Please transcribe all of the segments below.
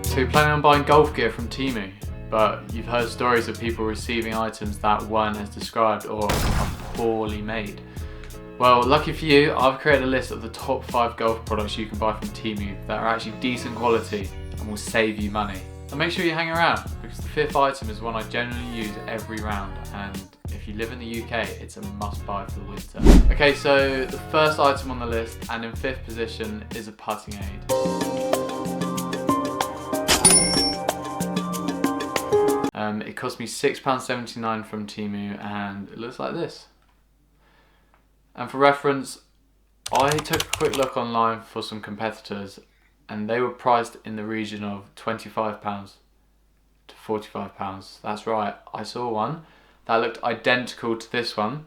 So you're planning on buying golf gear from TEMU, but you've heard stories of people receiving items that weren't as described or are poorly made. Well, lucky for you, I've created a list of the top 5 golf products you can buy from TEMU that are actually decent quality and will save you money. And make sure you hang around, because the 5th item is one I generally use every round, and if you live in the UK, it's a must buy for the winter. Okay, so the first item on the list, and in 5th position, is a putting aid. It cost me £6.79 from TEMU, and it looks like this. And for reference, I took a quick look online for some competitors, and they were priced in the region of £25 to £45. That's right, I saw one that looked identical to this one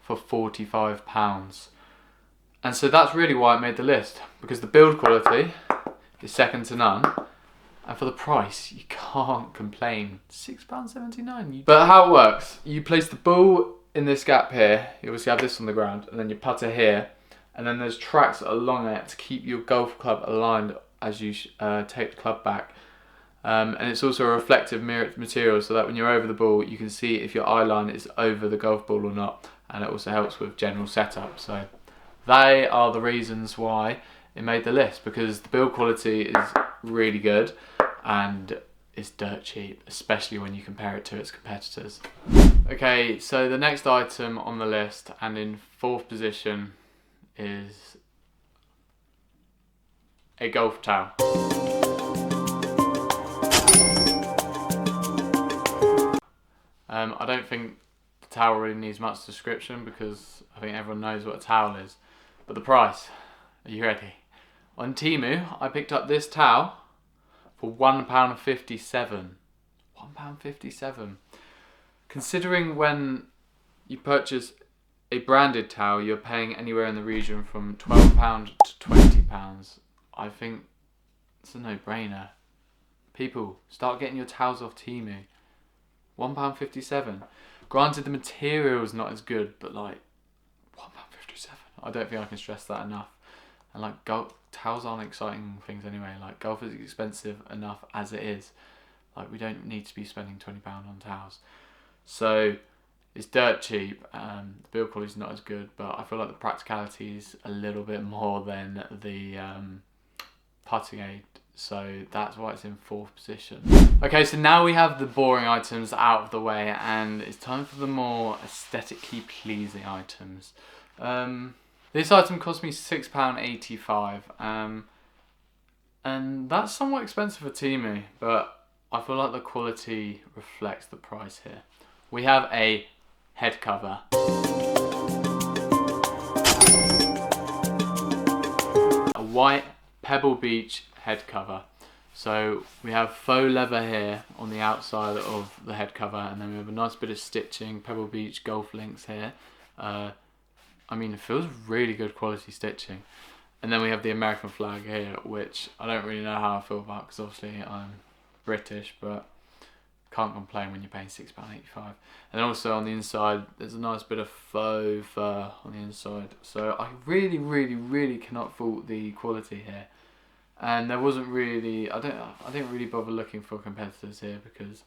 for £45. And so that's really why it made the list, because the build quality is second to none. And for the price, you can't complain. £6.79. But how it works, you place the ball in this gap here. You obviously have this on the ground, and then your putter here. And then there's tracks along it to keep your golf club aligned as you take the club back. And it's also a reflective mirrored material, so that when you're over the ball, you can see if your eye line is over the golf ball or not. And it also helps with general setup. So they are the reasons why it made the list, because the build quality is really good and it's dirt cheap, especially when you compare it to its competitors. Okay, so the next item on the list, and in 4th position, is a golf towel. I don't think the towel really needs much description, because I think everyone knows what a towel is. But the price, are you ready? On TEMU, I picked up this towel for £1.57. £1.57. Considering when you purchase a branded towel, you're paying anywhere in the region from £12 to £20. I think it's a no-brainer. People, start getting your towels off TEMU. £1.57. Granted, the material is not as good, but like £1.57. I don't think I can stress that enough. And like towels aren't exciting things anyway. Like, golf is expensive enough as it is. Like, we don't need to be spending £20 on towels. So it's dirt cheap. The build quality is not as good, but I feel like the practicality is a little bit more than the putting aid. So that's why it's in 4th position. Okay, so now we have the boring items out of the way, and it's time for the more aesthetically pleasing items. This item cost me £6.85, and that's somewhat expensive for TEMU, but I feel like the quality reflects the price here. We have a head cover. A white Pebble Beach head cover. So we have faux leather here on the outside of the head cover, and then we have a nice bit of stitching, Pebble Beach golf links here. I mean, it feels really good quality stitching. And then we have the American flag here, which I don't really know how I feel about, because obviously I'm British, but can't complain when you're paying £6.85. And also on the inside, there's a nice bit of faux fur on the inside. So I really cannot fault the quality here. And there wasn't really, I didn't really bother looking for competitors here, because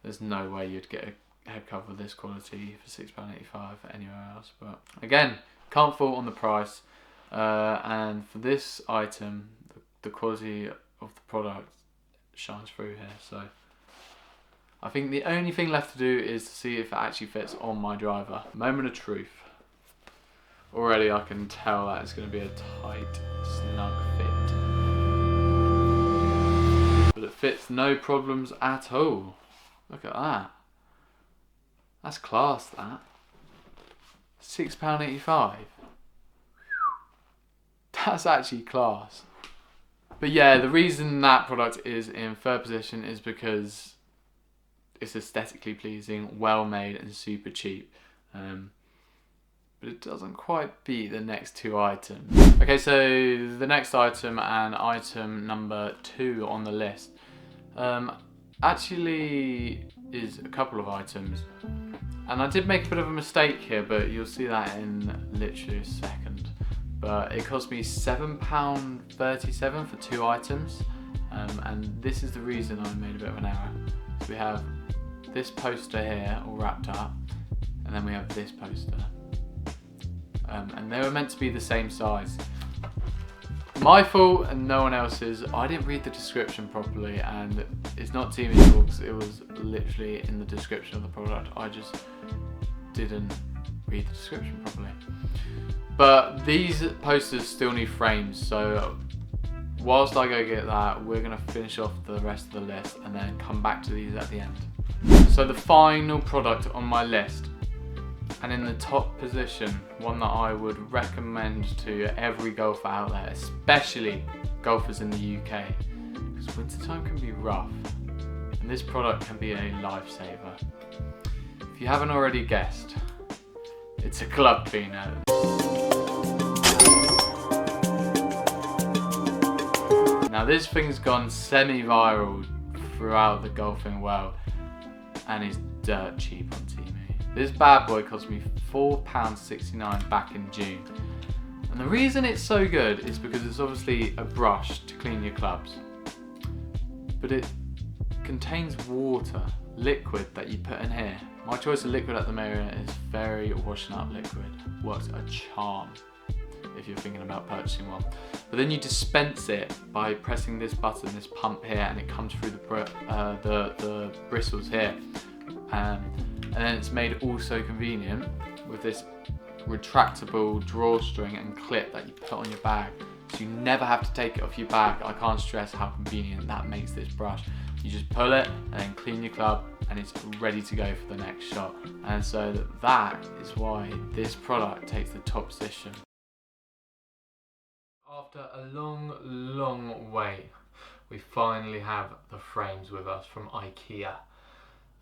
there's no way you'd get a head cover of this quality for £6.85 anywhere else. But again, can't fault on the price. And for this item, the quality of the product shines through here. So I think the only thing left to do is to see if it actually fits on my driver. Moment of truth. Already I can tell that it's going to be a tight, snug fit. But it fits no problems at all. Look at that. That's class, that. £6.85. That's actually class. But yeah, the reason that product is in 3rd position is because it's aesthetically pleasing, well made, and super cheap. But it doesn't quite beat the next 2 items. Okay, so the next item, and item number 2 on the list, actually is a couple of items. And I did make a bit of a mistake here, but you'll see that in literally a second. But it cost me £7.37 for 2 items. And this is the reason I made a bit of an error. So we have this poster here all wrapped up, and then we have this poster. And they were meant to be the same size. My fault and no one else's. I didn't read the description properly, and it's not TEMU's fault because it was literally in the description of the product. I just didn't read the description properly. But these posters still need frames, so whilst I go get that, we're going to finish off the rest of the list and then come back to these at the end. So the final product on my list, and in the top position, one that I would recommend to every golfer out there, especially golfers in the UK, because wintertime can be rough, and this product can be a lifesaver. If you haven't already guessed, it's a club cleaner. Now this thing's gone semi-viral throughout the golfing world and is dirt cheap on TEMU. This bad boy cost me £4.69 back in June. And the reason it's so good is because it's obviously a brush to clean your clubs. But it contains water, liquid that you put in here. My choice of liquid at the moment is very washing up liquid. Works a charm if you're thinking about purchasing one. But then you dispense it by pressing this button, this pump here, and it comes through the bristles here. And then it's made also convenient with this retractable drawstring and clip that you put on your bag. So you never have to take it off your bag. I can't stress how convenient that makes this brush. You just pull it and then clean your club and it's ready to go for the next shot. And so that is why this product takes the top position. After a long wait, we finally have the frames with us from IKEA.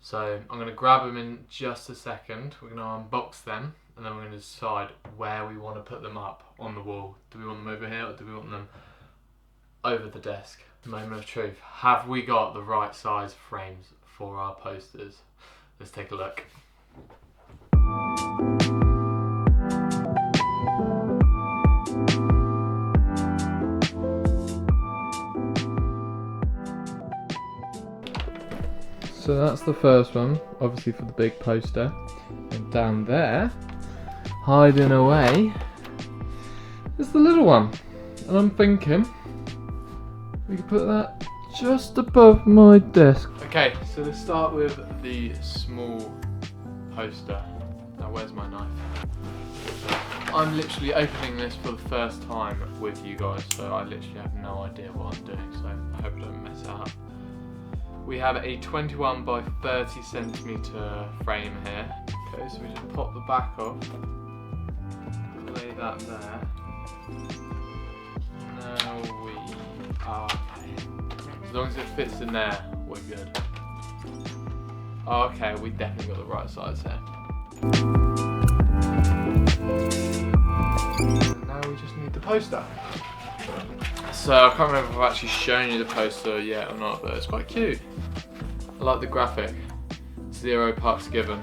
So I'm going to grab them in just a second. We're going to unbox them and then we're going to decide where we want to put them up on the wall. Do we want them over here or do we want them over the desk? Moment of truth. Have we got the right size frames for our posters? Let's take a look. So that's the first one, obviously for the big poster. And down there, hiding away, is the little one. And I'm thinking, we could put that just above my desk. Okay, so let's start with the small poster. Now where's my knife? I'm literally opening this for the first time with you guys, so I literally have no idea what I'm doing, so I hope I don't mess it up. We have a 21 by 30 centimeter frame here. Okay, so we just pop the back off, lay that there. Now we are okay. As long as it fits in there, we're good. Okay, we definitely got the right size here. And now we just need the poster. So I can't remember if I've actually shown you the poster yet or not, but it's quite cute. I like the graphic. 0 pucks given.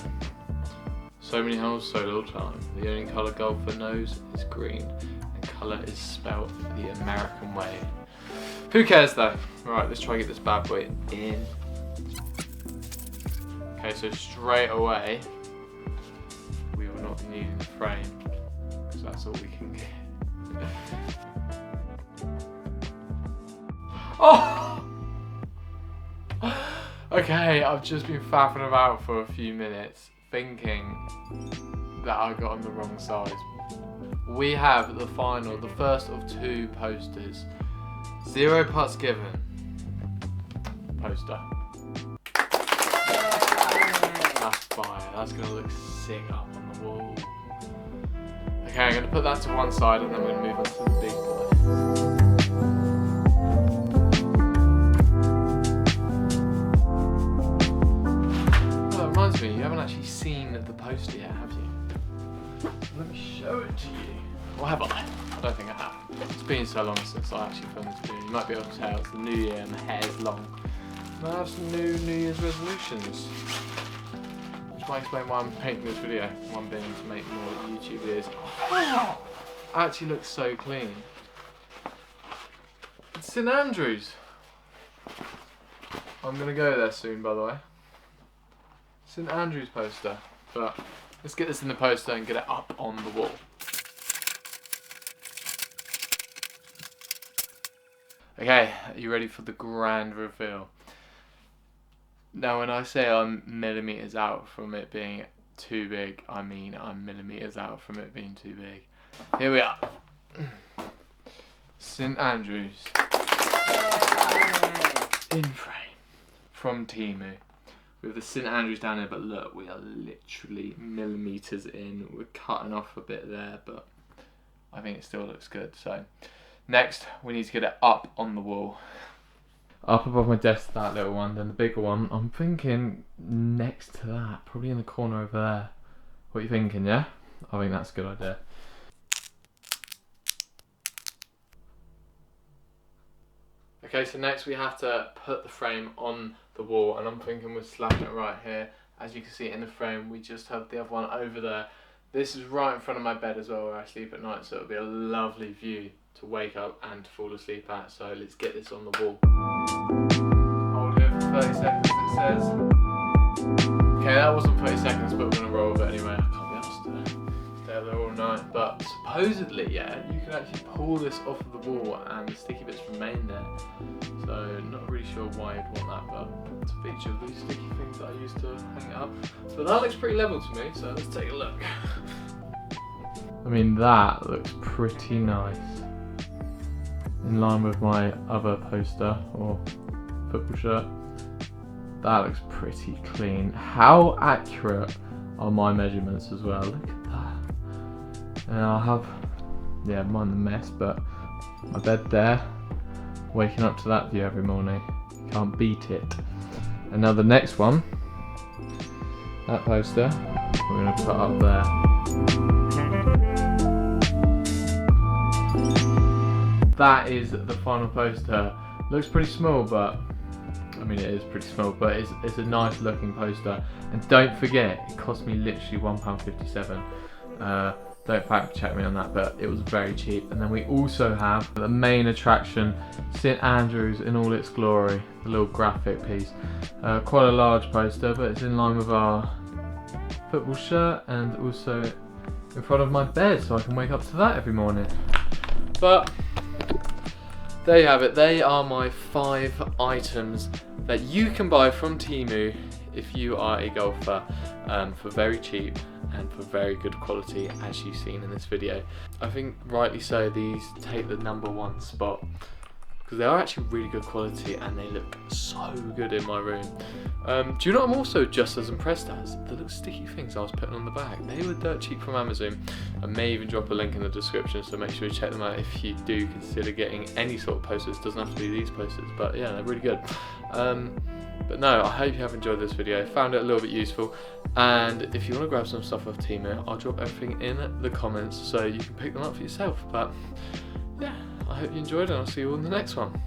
So many holes, so little time. The only colour golfer knows is green, and colour is spelt the American way. Who cares though? Right, let's try and get this bad boy in. Okay, so straight away, we will not be needing the frame, because that's all we can get. Oh! Okay, I've just been faffing about for a few minutes, thinking that I got on the wrong size. We have the final, the first of 2 posters. 0 putts given. Poster. That's fire. That's gonna look sick up on the wall. Okay, I'm gonna put that to one side and then we're gonna move on to the big guy. Oh, it reminds me, you haven't actually seen the poster yet, have you? Let me show it to you. Or have I? I don't think I have. It's been so long since I actually filmed this video. You might be able to tell it's the new year and the hair's long. And I have some new Year's resolutions. which might explain why I'm painting this video. One being to make more YouTube videos. Oh, actually looks so clean. It's St Andrews. I'm gonna go there soon, by the way. St Andrews poster, but let's get this in the poster and get it up on the wall. Okay, are you ready for the grand reveal? Now when I say I'm millimeters out from it being too big, I mean I'm millimeters out from it being too big. Here we are. St Andrews. In frame. From TEMU. We have the St Andrews down here, but look, we are literally millimeters in. We're cutting off a bit there, but I think it still looks good. So next, we need to get it up on the wall. Up above my desk, that little one, then the bigger one, I'm thinking next to that, probably in the corner over there. What are you thinking, yeah? I think that's a good idea. Okay, so next we have to put the frame on the wall, and I'm thinking we're slapping it right here. As you can see in the frame, we just have the other one over there. This is right in front of my bed as well, where I sleep at night, so it'll be a lovely view to wake up and to fall asleep at. So let's get this on the wall. Hold it for 30 seconds, it says. Okay, that wasn't 30 seconds, but we're gonna roll with it anyway. I can't be asked to stay there all night. But supposedly, yeah, you can actually pull this off of the wall and the sticky bits remain there. So not really sure why you'd want that, but it's a feature of these sticky things that I use to hang it up. But that looks pretty level to me, so let's take a look. I mean, that looks pretty nice. In line with my other poster or football shirt. That looks pretty clean. How accurate are my measurements as well? Look at that. And I'll have, yeah, mind the mess, but my bed there. Waking up to that view every morning. Can't beat it. And now the next one, that poster, we're going to put up there. That is the final poster. Looks pretty small, but I mean it is pretty small, but it's a nice looking poster. And don't forget, it cost me literally £1.57. Don't fact check me on that, but it was very cheap. And then we also have the main attraction, St Andrews in all its glory, the little graphic piece. Quite a large poster, but it's in line with our football shirt and also in front of my bed, so I can wake up to that every morning. But there you have it. They are my 5 items that you can buy from TEMU if you are a golfer for very cheap and for very good quality, as you've seen in this video. I think rightly so, these take the #1 spot because they are actually really good quality and they look so good in my room. Do you know what I'm also just as impressed as? The little sticky things I was putting on the back. They were dirt cheap from Amazon. I may even drop a link in the description, so make sure you check them out if you do consider getting any sort of posters. It doesn't have to be these posters, but yeah, they're really good. But no, I hope you have enjoyed this video. Found it a little bit useful, and if you want to grab some stuff off TEMU, I'll drop everything in the comments so you can pick them up for yourself. But yeah, I hope you enjoyed it, and I'll see you all in the next one.